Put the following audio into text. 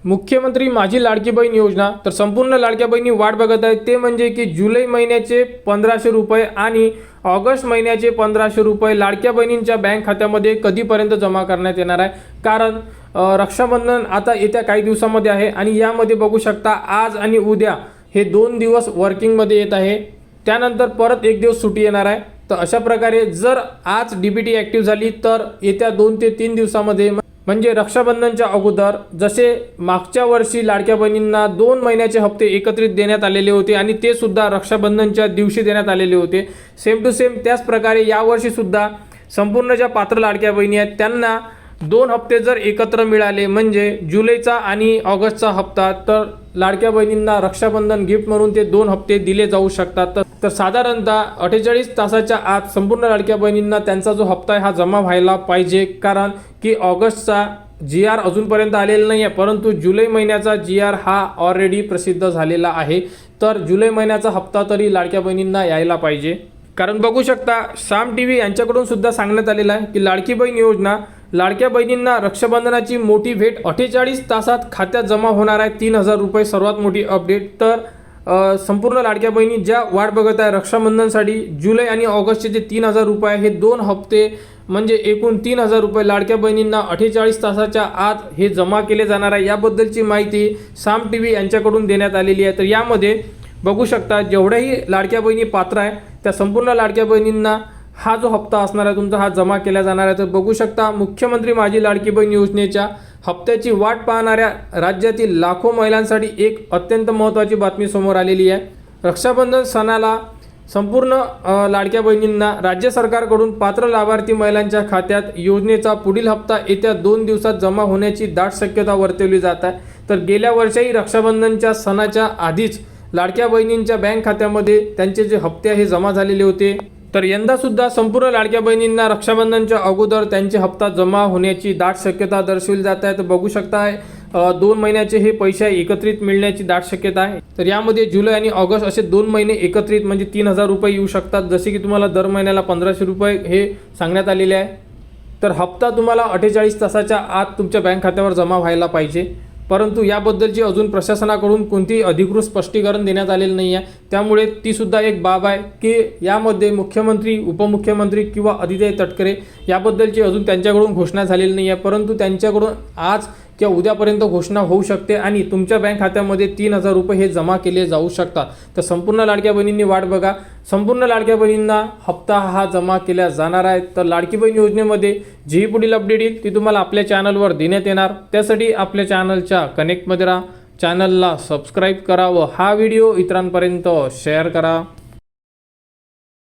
मुख्यमंत्री माझी लाडकी बहीण योजना तर संपूर्ण लाडक्या बहिणी वाट बघत आहेत ते म्हणजे की जुलै महिन्याचे 1500 रुपये आणि ऑगस्ट महिन्याचे 1500 रुपये लाडक्या बहिणींच्या बँक खात्यामध्ये कधीपर्यंत जमा करण्यात येणार आहे। कारण रक्षाबंधन आता येत्या काही दिवसांमध्ये आहे आणि यामध्ये बघू शकता आज आणि उद्या हे 2 दिवस वर्किंगमध्ये येत आहे, त्यानंतर परत एक दिवस सुट्टी येणार आहे। तर अशा प्रकारे जर आज डीबीटी ॲक्टिव्ह झाली तर येत्या 2 ते 3 दिवसांमध्ये म्हणजे रक्षाबंधनच्या अगोदर जसे मागच्या वर्षी लाडक्या बहिणींना 2 महिन्याचे हप्ते एकत्रित देण्यात आलेले होते आणि ते सुद्धा रक्षाबंधनच्या दिवशी देण्यात आलेले होते, सेम टू सेम त्याच प्रकारे यावर्षी सुद्धा संपूर्ण ज्या पात्र लाडक्या बहिणी आहेत त्यांना 2 हप्ते जर एकत्र मिळाले म्हणजे जुलैचा आणि ऑगस्टचा हप्ता, तर लाडक्या बहिणींना रक्षाबंधन गिफ्ट म्हणून ते 2 हप्ते दिले जाऊ शकतात। तर साधारणतः 48 तासाच्या आत संपूर्ण लाडक्या बहिणींना त्यांचा जो हप्ता आहे हा जमा व्हायला पाहिजे। कारण की ऑगस्टचा GR अजूनपर्यंत आलेला नाही आहे, परंतु जुलै महिन्याचा GR हा ऑलरेडी प्रसिद्ध झालेला आहे। तर जुलै महिन्याचा हप्ता तरी लाडक्या बहिणींना यायला पाहिजे। कारण बघू शकता साम TV यांच्याकडून सुद्धा सांगण्यात आलेलं आहे की लाडकी बहीण योजना लाडक्या बहिणींना रक्षाबंधनाची मोठी भेट 48 तासात खात्यात जमा होणार आहे 3000 रुपये, सर्वात मोठी अपडेट। तर संपूर्ण लाडक्या बहिणी ज्या वाट बघत आहे रक्षाबंधनसाठी जुलै आणि ऑगस्टचे जे 3000 रुपये हे 2 हप्ते म्हणजे एकूण 3000 रुपये लाडक्या बहिणींना 48 तासाच्या आत हे जमा केले जाणार आहे, याबद्दलची माहिती साम TV यांच्याकडून देण्यात आलेली आहे। तर यामध्ये बघू शकता जेवढ्याही लाडक्या बहिणी पात्र आहे त्या संपूर्ण लाडक्या बहिणींना हा जो हप्ता असणार आहे तुमचा हा जमा केला जाणार आहे। तर बघू शकता मुख्यमंत्री माझी लाडकी बहीण योजनेच्या हप्त्याची वाट पाहणाऱ्या राज्यातील लाखो महिलांसाठी एक अत्यंत महत्त्वाची बातमी समोर आलेली आहे। रक्षाबंधन सणाला संपूर्ण लाडक्या बहिणींना राज्य सरकारकडून पात्र लाभार्थी महिलांच्या खात्यात योजनेचा पुढील हप्ता येत्या 2 दिवसात जमा होण्याची दाट शक्यता वर्तवली जात आहे। तर गेल्या वर्षीही रक्षाबंधनच्या सणाच्या आधीच लाडक्या बहिणींच्या बँक खात्यामध्ये त्यांचे जे हप्ते हे जमा झालेले होते, तर यंदा सुद्धा संपूर्ण लाडक्या बहिणींना रक्षाबंधनच्या अगोदर त्यांचे हप्ता जमा होण्याची दाट शक्यता दर्शवली जात आहे। तर बघू शकता 2 महिन्याचे हे पैसे एकत्रित मिळण्याची दाट शक्यता आहे। तर यामध्ये जुलै आणि ऑगस्ट असे 2 महिने एकत्रित म्हणजे 3000 रुपये येऊ शकतात, जसे की तुम्हाला दर महिन्याला 1500 रुपये हे सांगण्यात आलेले आहे। तर हप्ता तुम्हाला 48 तासाच्या आत तुमच्या बँक खात्यावर जमा व्हायला पाहिजे, परंतु याबद्दलची अजून प्रशासनाकडून कोणतीही अधिकृत स्पष्टीकरण देण्यात आलेलं नाही आहे। त्यामुळे ती सुद्धा एक बाब आहे की यामध्ये मुख्यमंत्री, उपमुख्यमंत्री किंवा आदित्य तटकरे याबद्दलची अजून त्यांच्याकडून घोषणा झालेली नाही आहे, परंतु त्यांच्याकडून आज किंवा उद्यापर्यंत घोषणा होऊ शकते आणि तुमच्या बँक खात्यामध्ये 3000 रुपये हे जमा केले जाऊ शकतात। तर संपूर्ण लाडक्या बहिणींनी वाट बघा, संपूर्ण लाडक्या बहिणींना हप्ता हा जमा केला जाणार आहे। तर लाडकी बहीण योजनेमध्ये जी पुढील अपडेट येईल ती तुम्हाला आपल्या चॅनलवर देण्यात येणार, त्यासाठी आपल्या चॅनलच्या कनेक्टमध्ये राहा, चॅनलला सबस्क्राईब करा व हा व्हिडिओ इतरांपर्यंत शेअर करा।